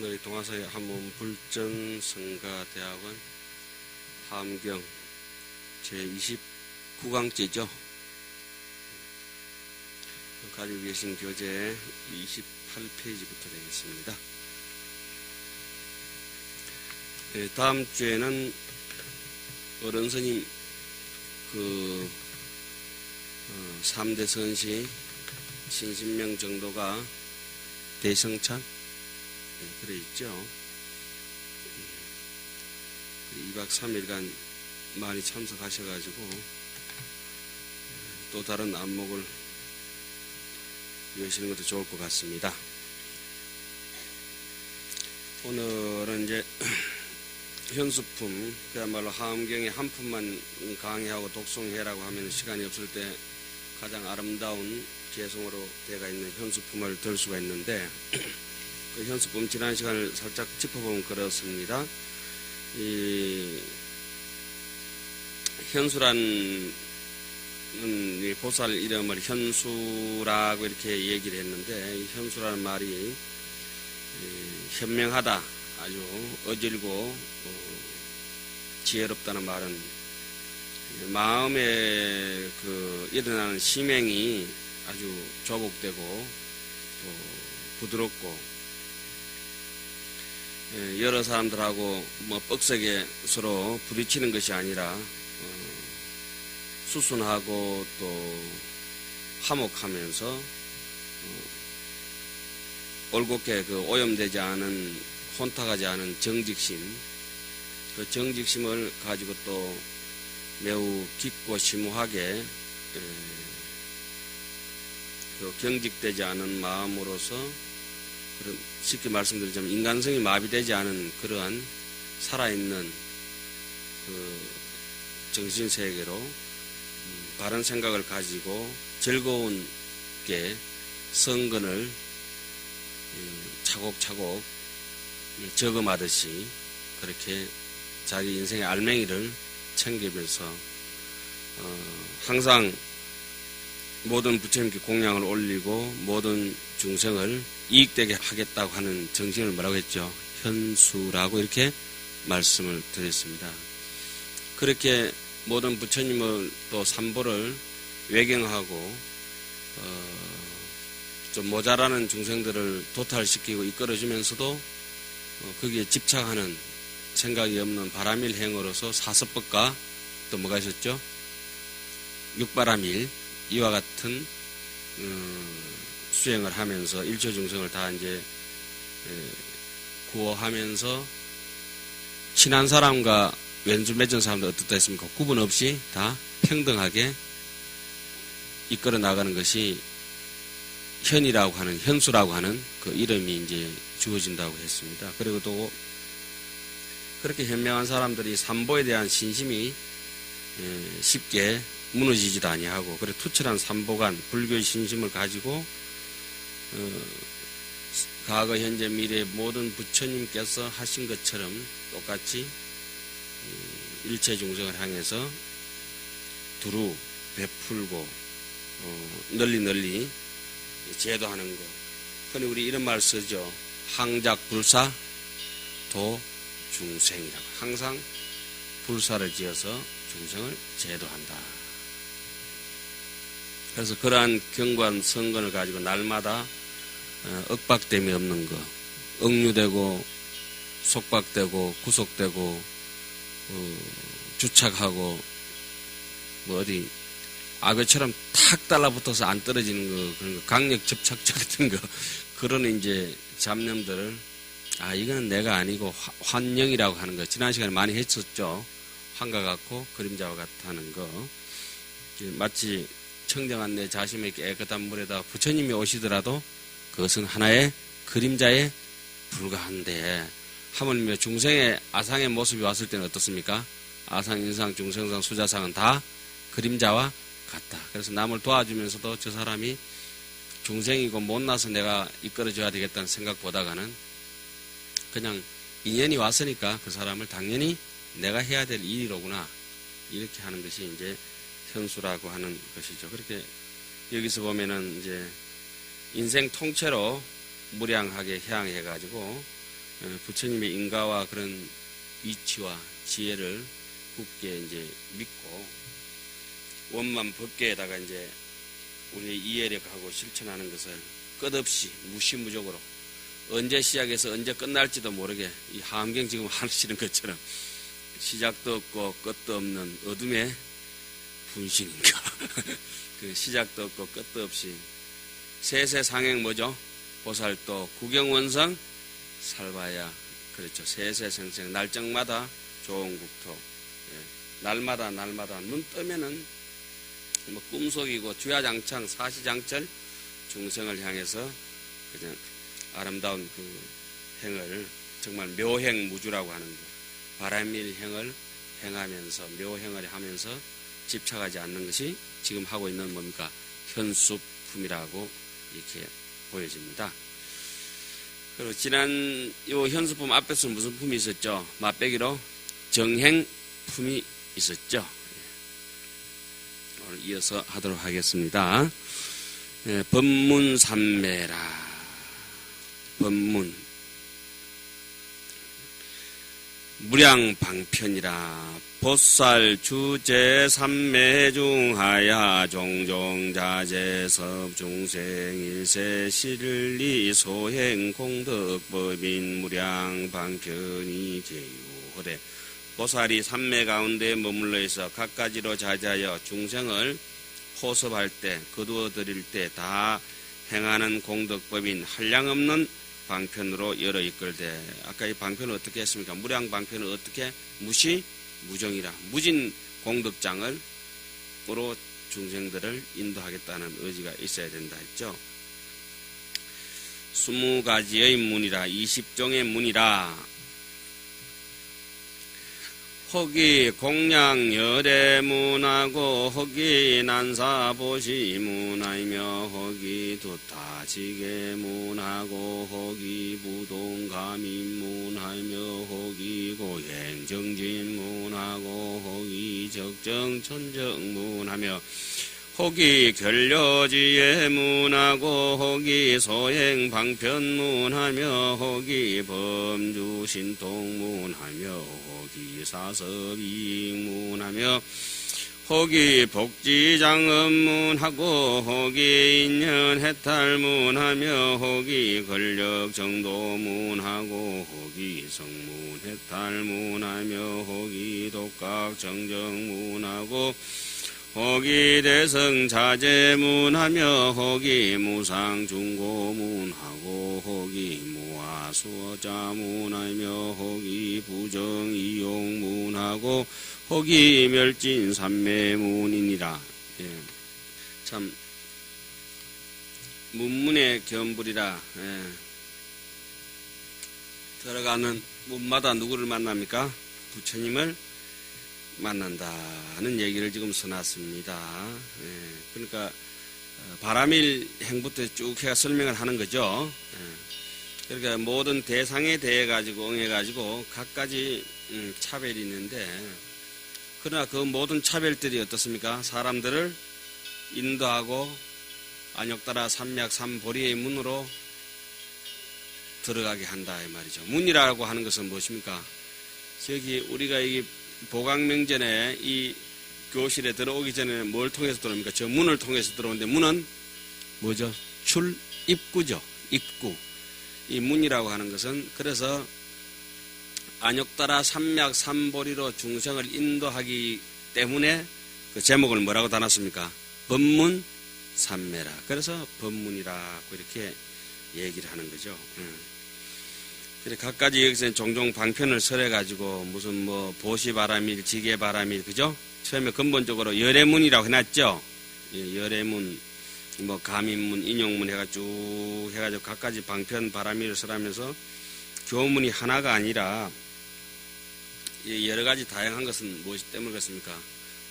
오늘의 동화서의 한문 불전성가대학원 함경 제29강째죠. 가지고 계신 교재 28페이지부터 되겠습니다. 네, 다음 주에는 어른스님 3대 선시 신신명 정도가 대성찬 그래 있죠. 2박 3일간 많이 참석하셔가지고 또 다른 안목을 여시는 것도 좋을 것 같습니다. 오늘은 이제 현수품, 그야말로 함경의 한 품만 강의하고 독송해라고 하면 시간이 없을 때 가장 아름다운 개성으로 되어 있는 현수품을 들 수가 있는데, 그 현수품 지난 시간을 살짝 짚어보면 그렇습니다. 이 현수라는 이 보살 이름을 현수라고 이렇게 얘기를 했는데, 이 현수라는 말이 현명하다, 아주 어질고 지혜롭다는 말은 마음에 일어나는 심행이 아주 조복되고 또 부드럽고, 여러 사람들하고 뻑세게 서로 부딪히는 것이 아니라 수순하고 또 화목하면서 올곧게 오염되지 않은, 혼탁하지 않은 정직심, 그 정직심을 가지고 또 매우 깊고 심오하게 경직되지 않은 마음으로서, 그런 쉽게 말씀드리자면 인간성이 마비되지 않은 그러한 살아있는 정신세계로 바른 생각을 가지고 즐거운게 성근을 차곡차곡 저금하듯이 그렇게 자기 인생의 알맹이를 챙기면서 항상 모든 부처님께 공양을 올리고 모든 중생을 이익되게 하겠다고 하는 정신을 뭐라고 했죠? 현수라고 이렇게 말씀을 드렸습니다. 그렇게 모든 부처님을 또 삼보를 외경하고 좀 모자라는 중생들을 도탈시키고 이끌어주면서도 거기에 집착하는 생각이 없는 바람일 행으로서 사섭법과 또 뭐가 있었죠? 육바람일, 이와 같은 수행을 하면서 일처 중생을 다 이제 구호하면서 친한 사람과 왼수 맺은 사람도 어떻다 했습니까? 구분 없이 다 평등하게 이끌어 나가는 것이 현이라고 하는, 현수라고 하는 그 이름이 이제 주어진다고 했습니다. 그리고 또 그렇게 현명한 사람들이 삼보에 대한 신심이 쉽게 무너지지도 아니하고, 그래 투철한 삼보관 불교의 신심을 가지고 과거 현재 미래 모든 부처님께서 하신 것처럼 똑같이 일체 중생을 향해서 두루 베풀고 널리 제도하는 것. 흔히 우리 이런 말 쓰죠. 항작불사 도중생이라고. 항상 불사를 지어서 중생을 제도한다. 그래서 그러한 경관 성건을 가지고 날마다 억박됨이 없는 것, 억류되고 속박되고 구속되고 주착하고 어디 악어처럼 탁 달라붙어서 안 떨어지는 거, 그런 거, 강력 접착제 같은 거, 그런 이제 잡념들을, 이거는 내가 아니고 환영이라고 하는 거, 지난 시간에 많이 했었죠. 환과 같고 그림자와 같다는 거. 마치 청정한 내 자신의 깨끗한 물에다 부처님이 오시더라도 그것은 하나의 그림자에 불과한데, 하물며 중생의 아상의 모습이 왔을 때는 어떻습니까? 아상, 인상, 중생상, 수자상은 다 그림자와 같다. 그래서 남을 도와주면서도 저 사람이 중생이고 못나서 내가 이끌어줘야 되겠다는 생각보다가는 그냥 인연이 왔으니까 그 사람을 당연히 내가 해야 될 일이로구나, 이렇게 하는 것이 이제 현수라고 하는 것이죠. 그렇게 여기서 보면은 이제 인생 통째로 무량하게 향해가지고 부처님의 인가와 그런 위치와 지혜를 굳게 이제 믿고 원만 법계에다가 이제 우리의 이해력하고 실천하는 것을 끝없이 무시무적으로 언제 시작해서 언제 끝날지도 모르게 이 하암경 지금 하시는 것처럼 시작도 없고 끝도 없는 어둠의 분신인가 그 시작도 없고 끝도 없이 세세상행 뭐죠? 보살도 구경원성 살바야 그렇죠. 세세생생 날정마다 좋은 국토 날마다 눈 뜨면은 뭐 꿈속이고 주야장창 사시장철 중생을 향해서 그냥 아름다운 그 행을 정말 묘행무주라고 하는 거 바람일행을 행하면서 묘행을 하면서 집착하지 않는 것이 지금 하고 있는 뭡니까 현수품이라고 이렇게 보여집니다. 그리고 지난 요 현수품 앞에서 무슨 품이 있었죠? 맛배기로 정행품이 있었죠. 오늘 이어서 하도록 하겠습니다. 법문삼매라. 법문 무량방편이라. 보살 주제 삼매 중하야 종종자재섭 중생 일세 실리 소행 공덕법인 무량방편이 제유호대. 보살이 삼매 가운데 머물러 있어 갖가지로 자제하여 중생을 호섭할 때 거두어 드릴 때 다 행하는 공덕법인 한량없는 방편으로 열어 이끌되. 아까 이 방편을 어떻게 했습니까? 무량방편을 어떻게? 무정이라 무진 공덕장을 으로 중생들을 인도하겠다는 의지가 있어야 된다 했죠. 20가지의 문이라 20종의 문이라. 허기 공양 열애문하고 허기 난사보시문하며 허기 두타지게문하고 허기 부동가민문하며 허기 고행정진문하고 허기 적정천정문하며 허기 결려지예문하고 허기 소행방편문하며 허기 범주신통문하며 허기 사섭이익문하며 허기 복지장엄문하고 허기 인연해탈문하며 허기 권력정도문하고 허기 성문해탈문하며 허기 독각정정문하고 허기 대성자재문하며 허기 무상중고문하고 허기 무아수어자문하며 허기 부정이용문하고 허기 멸진삼매문이니라. 예. 참 문문의 견불이라. 예. 들어가는 문마다 누구를 만납니까? 부처님을 만난다는 얘기를 지금 써놨습니다. 예, 그러니까 바람일 행부터 쭉 해가 설명을 하는 거죠. 예, 그러니까 모든 대상에 대해 가지고 응해 가지고 각가지 차별이 있는데 그러나 그 모든 차별들이 어떻습니까? 사람들을 인도하고 안욕따라 삼맥 삼보리의 문으로 들어가게 한다 이 말이죠. 문이라고 하는 것은 무엇입니까? 저기 우리가 이 보강명전에 이 교실에 들어오기 전에 뭘 통해서 들어옵니까? 저 문을 통해서 들어오는데 문은 뭐죠? 출입구죠. 입구. 이 문이라고 하는 것은 그래서 안욕따라 삼맥 삼보리로 중생을 인도하기 때문에 그 제목을 뭐라고 달았습니까? 법문 삼매라. 그래서 법문이라고 이렇게 얘기를 하는 거죠. 각가지 여기서 종종 방편을 설해가지고 무슨 뭐 보시바람일, 지게바람일, 그죠? 처음에 근본적으로 열애문이라고 해놨죠? 예, 열애문, 뭐 가민문, 인용문 해가지고 각가지 방편 바람일을 설하면서 교문이 하나가 아니라 여러 가지 다양한 것은 무엇 때문에 그렇습니까?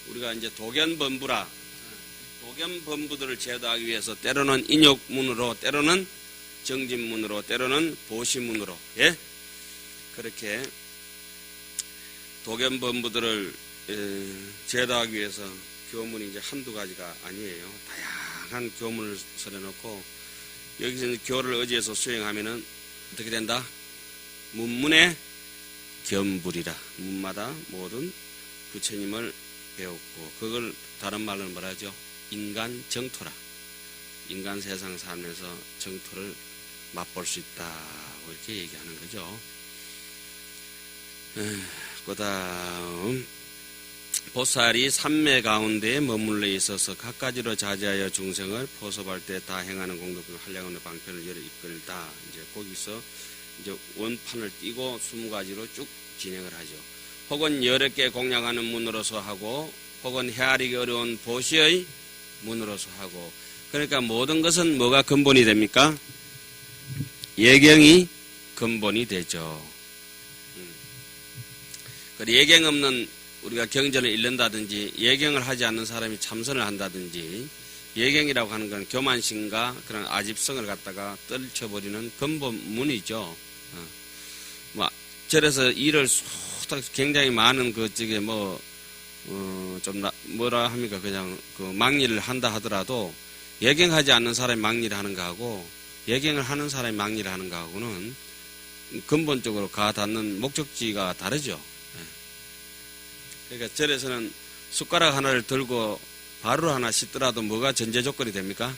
우리가 이제 도견범부라, 도견범부들을 제도하기 위해서 때로는 인욕문으로, 때로는 정진문으로, 때로는 보시문으로, 예? 그렇게 도견범부들을 제도하기 위해서 교문이 이제 한두 가지가 아니에요. 다양한 교문을 설해놓고 여기서 교를 의지해서 수행하면은 어떻게 된다? 문문의 겸불이라. 문마다 모든 부처님을 배웠고 그걸 다른 말로 뭐라 하죠? 인간 정토라. 인간 세상 살면서 정토를 맛볼 수 있다고 이렇게 얘기하는 거죠. 그 다음 보살이 삼매 가운데에 머물러 있어서 각가지로 자제하여 중생을 포섭할 때 다 행하는 공덕과 한량원의 방편을 열어 이끌다. 이제 거기서 이제 원판을 띄고 20가지로 쭉 진행을 하죠. 혹은 여러 개 공양하는 문으로서 하고, 혹은 헤아리기 어려운 보시의 문으로서 하고. 그러니까 모든 것은 뭐가 근본이 됩니까? 예경이 근본이 되죠. 예경 없는 우리가 경전을 읽는다든지 예경을 하지 않는 사람이 참선을 한다든지 예경이라고 하는 건 교만심과 그런 아집성을 갖다가 떨쳐버리는 근본문이죠. 절에서 일을 굉장히 많은 그쪽에 뭐라 합니까? 그냥 그 망리를 한다 하더라도 예경하지 않는 사람이 망리를 하는 거하고 예경을 하는 사람이 망리를 하는 거하고는 근본적으로 가닿는 목적지가 다르죠. 그러니까 절에서는 숟가락 하나를 들고 바로 하나 씻더라도 뭐가 전제 조건이 됩니까?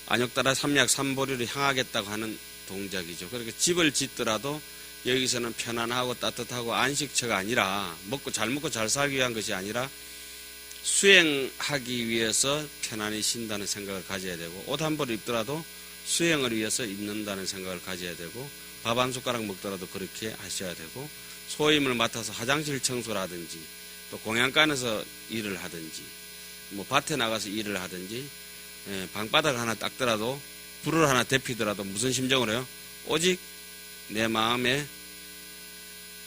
안욕따라 삼약 삼보리를 향하겠다고 하는 동작이죠. 그러니까 집을 짓더라도 여기서는 편안하고 따뜻하고 안식처가 아니라 먹고 잘 살기 위한 것이 아니라 수행하기 위해서 편안히 쉰다는 생각을 가져야 되고 옷 한 벌을 입더라도 수행을 위해서 입는다는 생각을 가져야 되고 밥 한 숟가락 먹더라도 그렇게 하셔야 되고 소임을 맡아서 화장실 청소라든지 또 공양간에서 일을 하든지 뭐 밭에 나가서 일을 하든지 방바닥 하나 닦더라도 불을 하나 데피더라도 무슨 심정으로요? 오직 내 마음에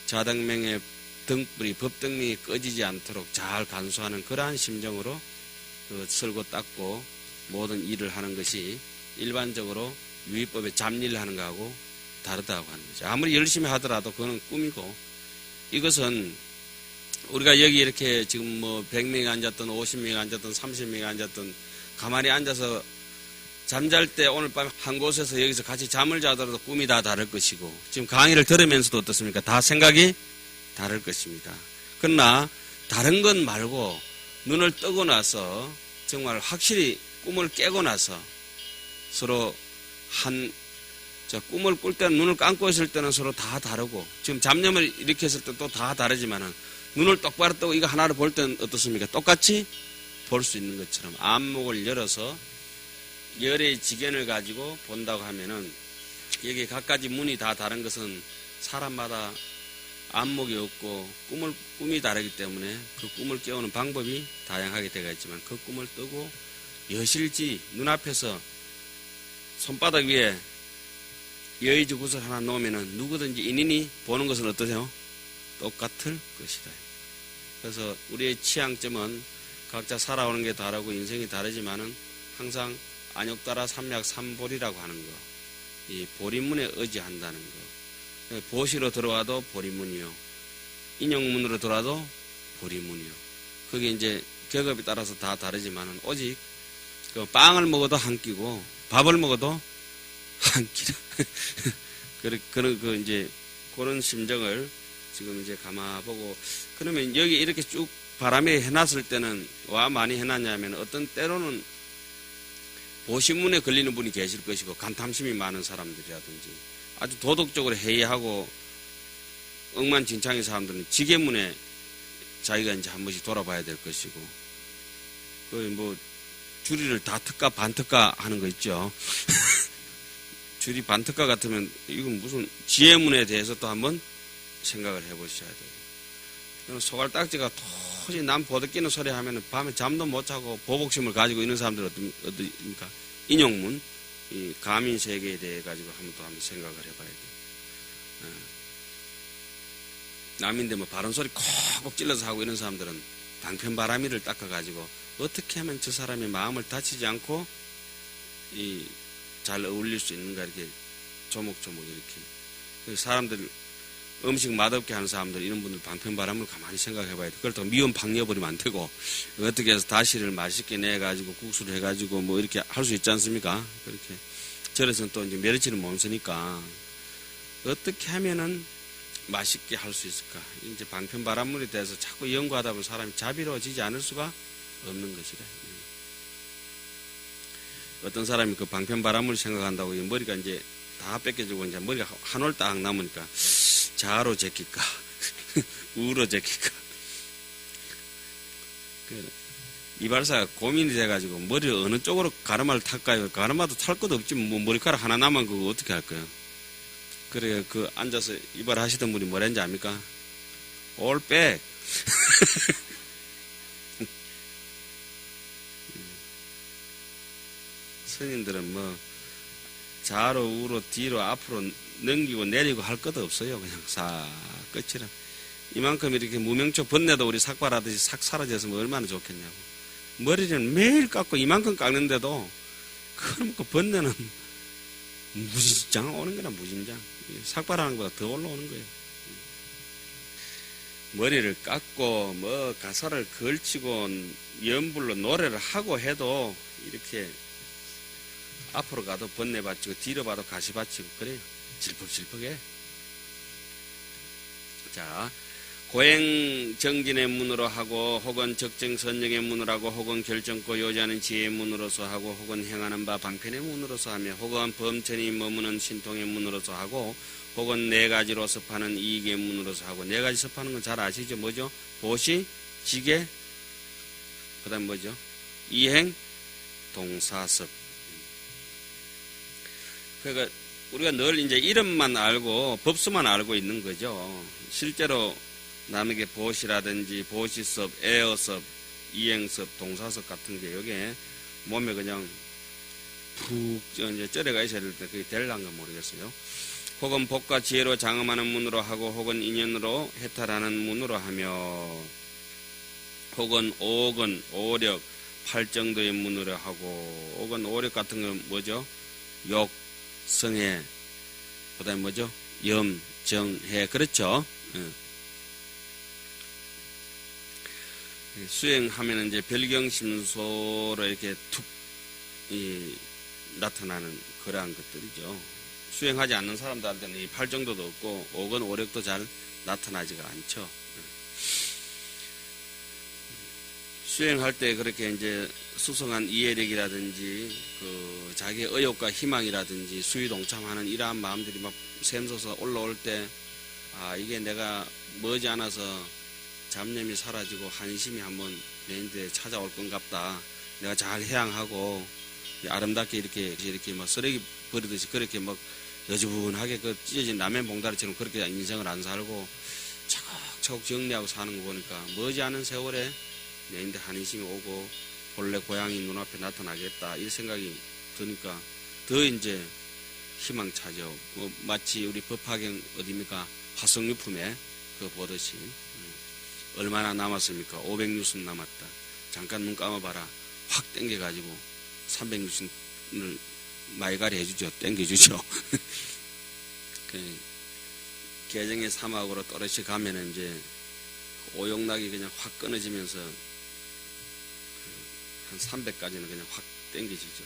자등명의 등불이 법등명이 꺼지지 않도록 잘 간수하는 그러한 심정으로 설고 닦고 모든 일을 하는 것이 일반적으로 유의법의 잡일을 하는 것하고 다르다고 하는 거죠. 아무리 열심히 하더라도 그거는 꿈이고 이것은 우리가 여기 이렇게 지금 100명이 앉았든 50명이 앉았든 30명이 앉았든 가만히 앉아서 잠잘 때 오늘 밤 한 곳에서 여기서 같이 잠을 자더라도 꿈이 다 다를 것이고 지금 강의를 들으면서도 어떻습니까? 다 생각이 다를 것입니다. 그러나 다른 건 말고 눈을 뜨고 나서 정말 확실히 꿈을 깨고 나서 서로 꿈을 꿀 때는 눈을 감고 있을 때는 서로 다 다르고 지금 잡념을 일으켰을 때 또 다 다르지만은 눈을 똑바로 뜨고 이거 하나를 볼 때는 어떻습니까? 똑같이 볼 수 있는 것처럼 안목을 열어서 열의 지견을 가지고 본다고 하면은 여기 각가지 문이 다 다른 것은 사람마다 안목이 없고 꿈이 다르기 때문에 그 꿈을 깨우는 방법이 다양하게 되어 있지만 그 꿈을 뜨고 여실지 눈앞에서 손바닥 위에 여의주 구슬 하나 놓으면은 누구든지 인인이 보는 것은 어떠세요? 똑같을 것이다. 그래서 우리의 취향점은 각자 살아오는 게 다르고 인생이 다르지만은 항상 안욕따라 삼약 삼보리라고 하는 거, 이 보리문에 의지한다는 거. 보시로 들어와도 보리문이요, 인용문으로 들어와도 보리문이요. 그게 이제 격업에 따라서 다 다르지만은 오직 그 빵을 먹어도 한 끼고 밥을 먹어도 한 끼라. 그런 심정을 지금 이제 감아보고 그러면 여기 이렇게 쭉 바람에 해놨을 때는 와 많이 해놨냐면 어떤 때로는 보신문에 걸리는 분이 계실 것이고 간탐심이 많은 사람들이라든지 아주 도덕적으로 해이하고 억만진창인 사람들은 지게문에 자기가 이제 한 번씩 돌아봐야 될 것이고 주리를 다 특가 반특가 하는 거 있죠. 주리 반특가 같으면 이건 무슨 지혜문에 대해서 또 한번 생각을 해보셔야 돼요. 소갈딱지가 도저히 남 보드끼는 소리 하면 밤에 잠도 못 자고 보복심을 가지고 있는 사람들은 어떻습니까? 인용문, 이 가민 세계에 대해 가지고 한번 생각을 해봐야 돼요. 남인데 바른 소리 콕콕 찔러서 하고 있는 사람들은 방편바람이를 닦아가지고 어떻게 하면 저 사람의 마음을 다치지 않고 잘 어울릴 수 있는가 이렇게 조목조목 이렇게 사람들 음식 맛없게 하는 사람들 이런 분들 방편바람을 가만히 생각해봐야 돼. 그렇다고 미원 방려버리면 안 되고 어떻게 해서 다시를 맛있게 내가지고 국수를 해가지고 이렇게 할 수 있지 않습니까? 그렇게 절에서는 또 이제 멸치를 못 쓰니까 어떻게 하면은 맛있게 할 수 있을까? 이제 방편 바닷물에 대해서 자꾸 연구하다 보면 사람이 자비로워지지 않을 수가 없는 것이래. 어떤 사람이 그 방편 바닷물 생각한다고 머리가 이제 다 뺏겨지고 이제 머리가 한 올 딱 남으니까 자로 제낄까? 우로 제낄까? 이발사가 고민이 돼가지고 머리를 어느 쪽으로 가르마를 탈까요? 가르마도 탈 것도 없지 뭐 머리카락 하나 남은 그거 어떻게 할 거예요? 그래 그 앉아서 이발하시던 분이 뭐랬는지 압니까? All back. 스님들은 뭐 좌로 우로 뒤로 앞으로 넘기고 내리고 할 것도 없어요. 그냥 싹 끝이라. 이만큼 이렇게 무명초 번뇌도 우리 삭발하듯이 싹 사라졌으면 얼마나 좋겠냐고. 머리를 매일 깎고 이만큼 깎는데도 그럼 그 번뇌는 무진장 오는 거나 무진장. 삭발하는 것보다 더 올라오는 거예요. 머리를 깎고 뭐 가사를 걸치고 연불로 노래를 하고 해도 이렇게 앞으로 가도 번뇌 받치고 뒤로 봐도 가시 받치고 그래요. 질퍽질퍽해. 자, 고행정진의 문으로 하고 혹은 적정선정의 문으로 하고 혹은 결정코 요지하는 지혜의 문으로서 하고 혹은 행하는 바 방편의 문으로서 하며 혹은 범천이 머무는 신통의 문으로서 하고 혹은 네 가지로 섭하는 이익의 문으로서 하고 네 가지 섭하는 건 잘 아시죠? 뭐죠? 보시, 지계, 그 다음 뭐죠? 이행, 동사섭. 그러니까 우리가 늘 이제 이름만 알고 법수만 알고 있는 거죠. 실제로 남에게 보시라든지 보시섭, 에어섭, 이행섭, 동사섭 같은 게 여기에 몸에 그냥 푹 이제 쩔어가 있어야 될 때 그게 될란가 모르겠어요. 혹은 복과 지혜로 장엄하는 문으로 하고 혹은 인연으로 해탈하는 문으로 하며 혹은 오건, 오력, 팔정도의 문으로 하고 혹은 오력 같은 건 뭐죠? 욕, 성해, 그 다음에 뭐죠? 염, 정, 해. 그렇죠? 수행하면 이제 별경심소로 이렇게 툭 나타나는 그러한 것들이죠. 수행하지 않는 사람들한테는 이 팔정도도 없고 오건 오력도 잘 나타나지가 않죠. 수행할 때 그렇게 이제 수성한 이해력이라든지 그 자기의 의욕과 희망이라든지 수위동참하는 이러한 마음들이 막 샘솟아 올라올 때 아 이게 내가 머지않아서 잡념이 사라지고 한심이 한번 내 인대에 찾아올 것 같다. 내가 잘 해양하고 아름답게 이렇게 막 쓰레기 버리듯이 그렇게 막 여주분하게 그 찢어진 라면 봉다리처럼 그렇게 인생을 안 살고 차곡차곡 정리하고 사는 거 보니까 머지않은 세월에 내 인대 한심이 오고 본래 고향이 눈앞에 나타나겠다 이 생각이 드니까 더 이제 희망차죠. 뭐 마치 우리 법화경 어디입니까? 화성유품에 그 보듯이 얼마나 남았습니까? 560 남았다. 잠깐 눈 감아봐라. 확 땡겨가지고 360을 마이가리 해주죠. 땡겨주죠. 그 개정의 사막으로 또렷이 가면은 이제 오용락이 그냥 확 끊어지면서 한 300까지는 그냥 확 땡겨지죠.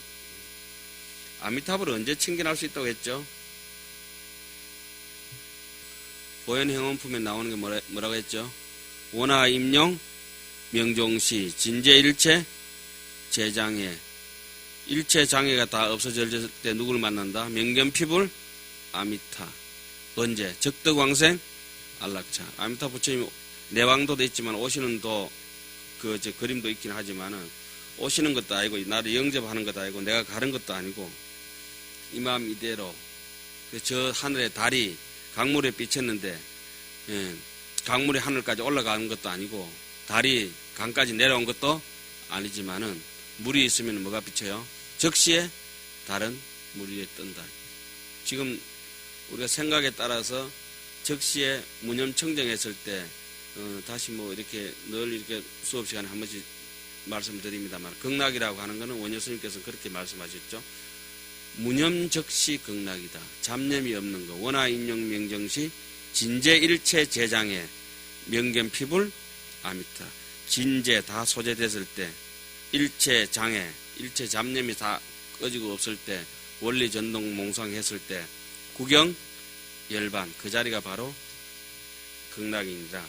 아미타불을 언제 친견할 수 있다고 했죠? 보현행원품에 나오는 게 뭐라고 했죠? 원하임용, 명종시, 진제일체, 재장애. 일체장애가 다 없어질 때 누구를 만난다? 명견피불, 아미타. 언제? 적덕왕생, 안락차. 아미타 부처님 내왕도도 있지만 오시는 도 그림도 있긴 하지만은 오시는 것도 아니고 나를 영접하는 것도 아니고 내가 가는 것도 아니고 이 마음 이대로 저 하늘의 달이 강물에 비쳤는데 강물이 하늘까지 올라가는 것도 아니고 달이 강까지 내려온 것도 아니지만은 물이 있으면 뭐가 비쳐요? 적시에 달은 물 위에 뜬다. 지금 우리가 생각에 따라서 적시에 무념청정했을 때 다시 뭐 이렇게 늘 이렇게 수업 시간에 한 번씩 말씀드립니다만 극락이라고 하는 것은 원효 스님께서 그렇게 말씀하셨죠. 무념적시 극락이다. 잡념이 없는 거. 원하인용 명정시 진제일체 재장에 명견피불 아미타. 진제 다 소재됐을 때 일체 장애, 일체 잡념이 다 꺼지고 없을 때 원리 전동 몽상했을 때 구경 열반 그 자리가 바로 극락이니라.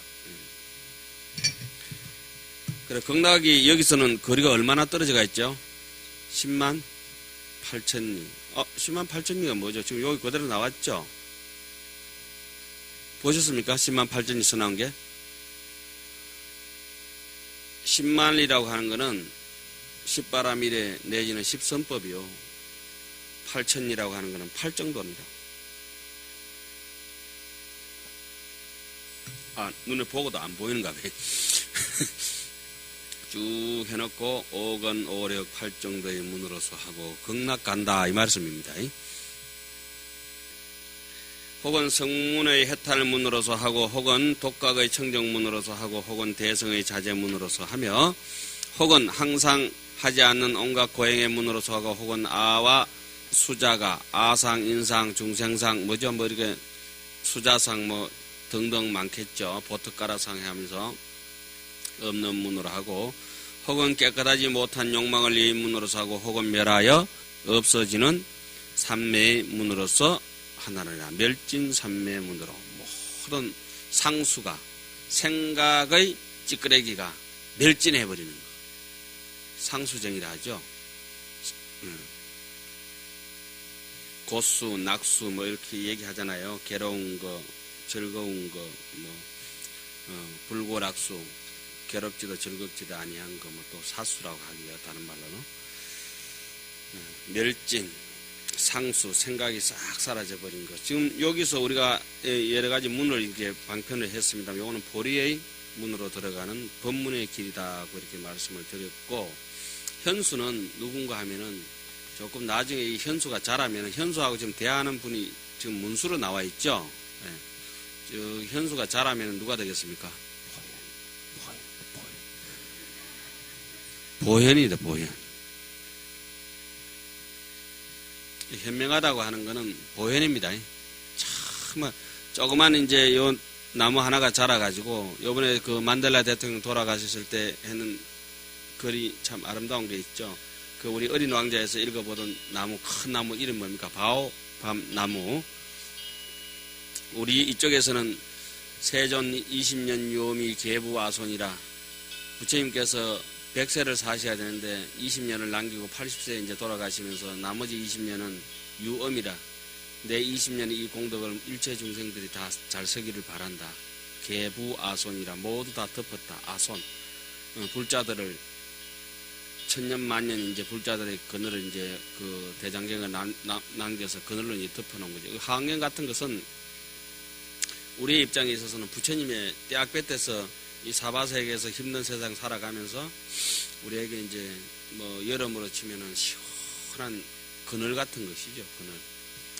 그래 극락이 여기서는 거리가 얼마나 떨어져가 있죠? 10만 8천리. 10만 8천리가 뭐죠? 지금 여기 그대로 나왔죠? 보셨습니까? 10만 8천리 써 나온 게? 10만리라고 하는 거는 10바람일에 내지는 10선법이요. 8천리라고 하는 거는 8정도입니다. 눈에 보고도 안 보이는가 봐. 쭉 해놓고 5건 5력 8정도의 문으로서 하고 극락 간다 이 말씀입니다. 혹은 성문의 해탈문으로서 하고 혹은 독각의 청정문으로서 하고 혹은 대성의 자제문으로서 하며 혹은 항상 하지 않는 온갖 고행의 문으로서 하고 혹은 아와 수자가 아상, 인상, 중생상 뭐죠? 뭐 이렇게 수자상 뭐 등등 많겠죠. 보트가라상 하면서 없는 문으로 하고 혹은 깨끗하지 못한 욕망을 이 문으로서 하고 혹은 멸하여 없어지는 삼매의 문으로서 하나니라. 멸진 삼매의 문으로 모든 상수가 생각의 찌끄레기가 멸진해버리는 거. 상수정이라 하죠. 고수, 낙수 뭐 이렇게 얘기하잖아요. 괴로운 거, 즐거운 거, 불고락수, 괴롭지도 즐겁지도 아니한 거, 뭐 또 사수라고 하기가 다른 말로는 멸진, 상수, 생각이 싹 사라져 버린 것. 지금 여기서 우리가 여러 가지 문을 이렇게 방편을 했습니다. 요거는 보리의 문으로 들어가는 법문의 길이다고 이렇게 말씀을 드렸고, 현수는 누군가 하면은 조금 나중에 이 현수가 자라면 현수하고 지금 대화하는 분이 지금 문수로 나와 있죠. 저 현수가 자라면 누가 되겠습니까? 보현이다, 보현. 현명하다고 하는 거는 보현입니다. 참, 조그만 이제 요 나무 하나가 자라가지고, 요번에 그 만델라 대통령 돌아가셨을 때 했는 글이 참 아름다운 게 있죠. 그 우리 어린 왕자에서 읽어보던 나무, 큰 나무 이름 뭡니까? 바오밤 나무. 우리 이쪽에서는 세존 20년 유엄이 계부아손이라 부처님께서 100세를 사셔야 되는데 20년을 남기고 80세에 이제 돌아가시면서 나머지 20년은 유엄이라 내 20년의 이 공덕을 일체 중생들이 다 잘 서기를 바란다. 계부아손이라 모두 다 덮었다. 아손. 불자들을 천년 만년 이제 불자들의 그늘을 이제 그 대장경을 남겨서 그늘로 이제 덮어놓은 거죠. 하학경 같은 것은 우리의 입장에 있어서는 부처님의 떼약볕 때서 이 사바세계에서 힘든 세상 살아가면서 우리에게 이제 뭐 여름으로 치면은 시원한 그늘 같은 것이죠. 그늘.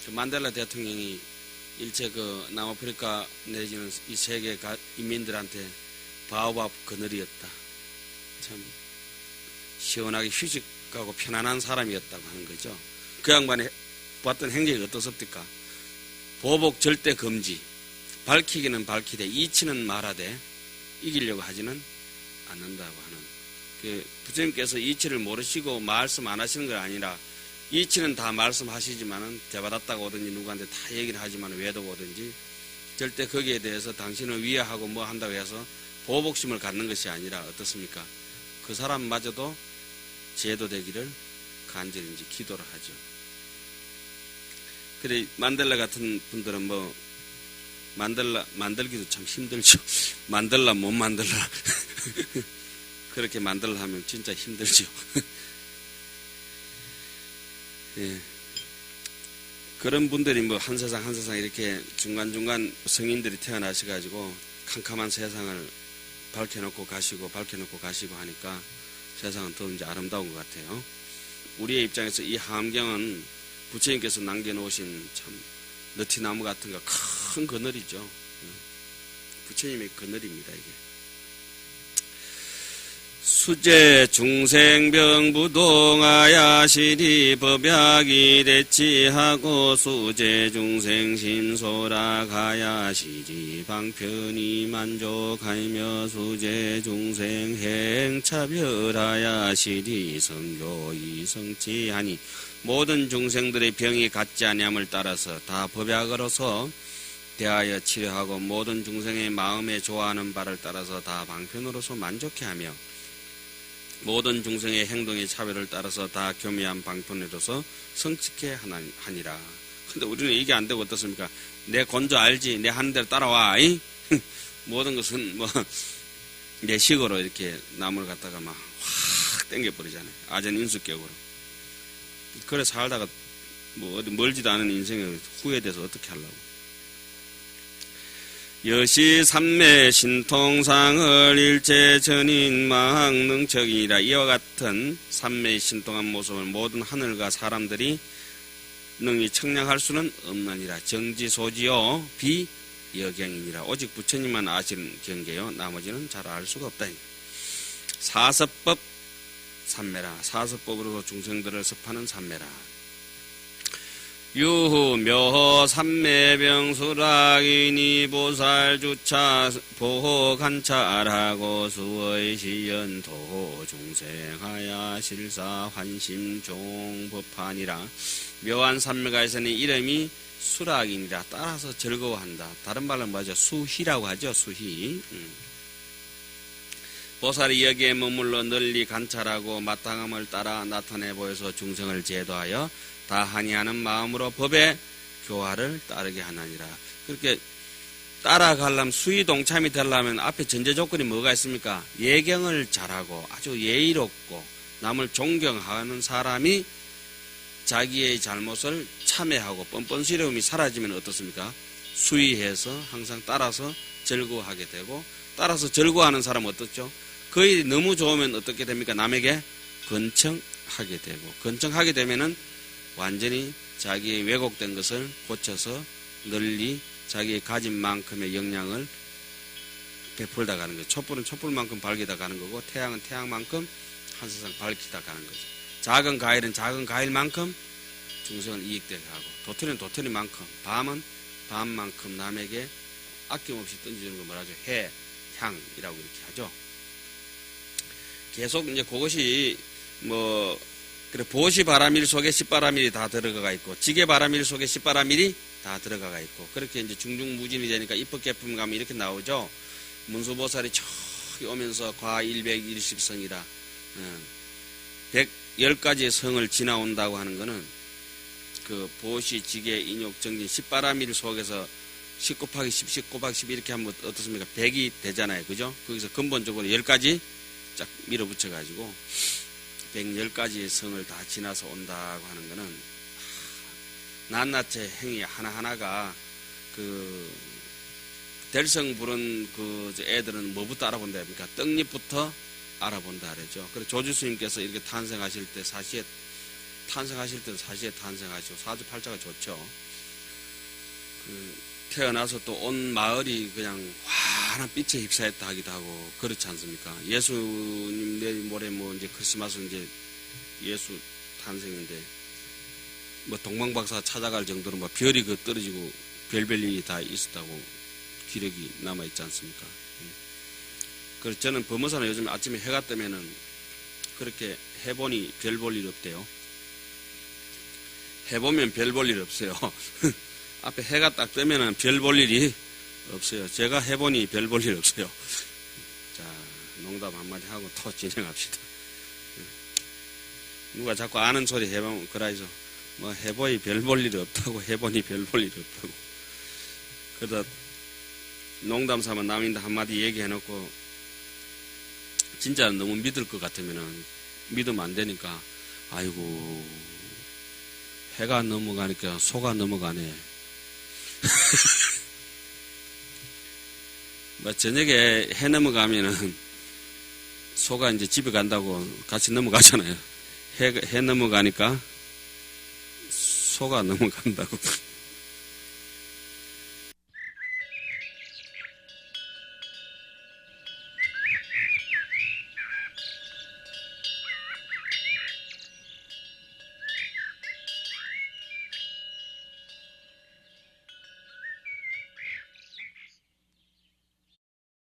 그 만델라 대통령이 일체 그 남아프리카 내지는 이 세계 인민들한테 바오밥 그늘이었다. 참 시원하게 휴식하고 편안한 사람이었다고 하는 거죠. 그 양반이 봤던 행적이 어떻습니까? 보복 절대 금지. 밝히기는 밝히되 이치는 말하되 이기려고 하지는 않는다고 하는 그 부처님께서 이치를 모르시고 말씀 안 하시는 건 아니라 이치는 다 말씀하시지만은 대받았다고 오든지 누구한테 다 얘기를 하지만 외도 오든지 절대 거기에 대해서 당신을 위하하고 뭐 한다고 해서 보복심을 갖는 것이 아니라 어떻습니까? 그 사람마저도 제도 되기를 간절히 이제 기도를 하죠. 그래 만델라 같은 분들은 뭐 만들기도 참 힘들죠. 만들라 못 만들라. 그렇게 만들라 하면 진짜 힘들죠. 예. 그런 분들이 뭐 한 세상 한 세상 이렇게 중간중간 성인들이 태어나셔가지고 캄캄한 세상을 밝혀놓고 가시고 하니까 세상은 더 이제 아름다운 것 같아요. 우리의 입장에서 이 하암경은 부처님께서 남겨놓으신 참 너티나무 같은 거 큰 그늘이죠. 부처님의 그늘입니다. 이게 수제 중생병부동하야 시리 법약이 대치하고 수제 중생 심소락하야 시리 방편이 만족하며 수제 중생 행차별하야 시리 성교이 성취하니 모든 중생들의 병이 같지 아니함을 따라서 다 법약으로서 대하여 치료하고 모든 중생의 마음에 좋아하는 바를 따라서 다 방편으로서 만족해하며 모든 중생의 행동의 차별을 따라서 다 교묘한 방편으로서 성취케 하니라. 근데 우리는 이게 안 되고 어떻습니까? 내 건조 알지? 내 하는 대로 따라와. 모든 것은 뭐 내 식으로 이렇게 남을 갖다가 막 확 땡겨버리잖아요. 아전 인수격으로. 그래 살다가 뭐 어디 멀지도 않은 인생에 후회돼서 어떻게 하려고. 여시 삼매 신통상을 일체 전인 망능척이라. 이와 같은 삼매의 신통한 모습을 모든 하늘과 사람들이 능히 청량할 수는 없느니라. 정지소지요 비여경이니라. 오직 부처님만 아시는 경계요 나머지는 잘 알 수가 없다니. 사섭법 삼매라. 사섭법으로 중생들을 섭하는 삼매라. 유후 묘호 삼매병수락이니 보살주차 보호 관찰하고 수의 시연토 중생하야 실사 환심 종법하니라. 묘한 삼매가 있으니 이름이 수락이니라. 따라서 즐거워한다. 다른 말로 뭐죠? 수희라고 하죠. 수희. 보살이 여기에 머물러 널리 관찰하고 마땅함을 따라 나타내 보여서 중생을 제도하여 다 하니하는 마음으로 법의 교화를 따르게 하나니라. 그렇게 따라가려면 수의 동참이 되려면 앞에 전제 조건이 뭐가 있습니까? 예경을 잘하고 아주 예의롭고 남을 존경하는 사람이 자기의 잘못을 참회하고 뻔뻔스러움이 사라지면 어떻습니까? 수의해서 항상 따라서 즐거워하게 되고, 따라서 즐거워하는 사람은 어떻죠? 거의 너무 좋으면 어떻게 됩니까? 남에게 건청하게 되고, 건청하게 되면은 완전히 자기의 왜곡된 것을 고쳐서 널리 자기의 가진 만큼의 영향을 베풀다 가는 거죠. 촛불은 촛불만큼 밝히다 가는 거고, 태양은 태양만큼 한 세상 밝히다 가는 거죠. 작은 과일은 작은 과일만큼 중생은 이익되게 하고, 도토리는 도토리만큼, 밤은 밤만큼 남에게 아낌없이 던져주는 거 뭐라죠? 해, 향이라고 이렇게 하죠. 계속 이제 그것이 그래, 보시 바라밀 속에 십바라밀이 다 들어가 있고, 지게 바라밀 속에 십바라밀이 다 들어가 있고, 그렇게 이제 중중무진이 되니까 입법계품 가면 이렇게 나오죠. 문수보살이 저기 오면서 과 110성이라 110가지의 성을 지나온다고 하는 거는 그 보시, 지게, 인욕, 정진, 십바라밀 속에서 10 곱하기 10, 10 곱하기 10 이렇게 하면 어떻습니까? 100이 되잖아요. 그죠? 거기서 근본적으로 10가지 쫙 밀어붙여가지고 110가지의 성을 다 지나서 온다고 하는 거는 낱낱의 행위 하나하나가 될성 부른 애들은 뭐부터 알아본다 합니까? 떡잎부터 알아본다 그러죠. 그래서 조주스님께서 이렇게 탄생하실 때 탄생하실 때도 사시에 탄생하시고 사주팔자가 좋죠. 태어나서 또 온 마을이 그냥 환한 빛에 휩싸였다 하기도 하고 그렇지 않습니까? 예수님 내일 모레 이제 크리스마스 이제 예수 탄생인데 동방박사 찾아갈 정도로 별이 떨어지고 별별 일이 다 있었다고 기록이 남아있지 않습니까? 그래서 저는 범어사는 요즘 아침에 해가 뜨면은 그렇게 해보니 별 볼 일 없대요. 해보면 별 볼 일 없어요. 앞에 해가 딱 뜨면은 별 볼 일이 없어요. 제가 해보니 별 볼 일 없어요. 자, 농담 한마디 하고 또 진행합시다. 누가 자꾸 아는 소리 해보면 그러죠. 해보니 별 볼 일이 없다고, 해보니 별 볼 일이 없다고. 그러다 농담 삼아 남인데 한마디 얘기해놓고 진짜 너무 믿을 것 같으면은 믿으면 안 되니까, 아이고 해가 넘어가니까 소가 넘어가네. 저녁에 해 넘어가면은 소가 이제 집에 간다고 같이 넘어가잖아요. 해 넘어가니까 소가 넘어간다고.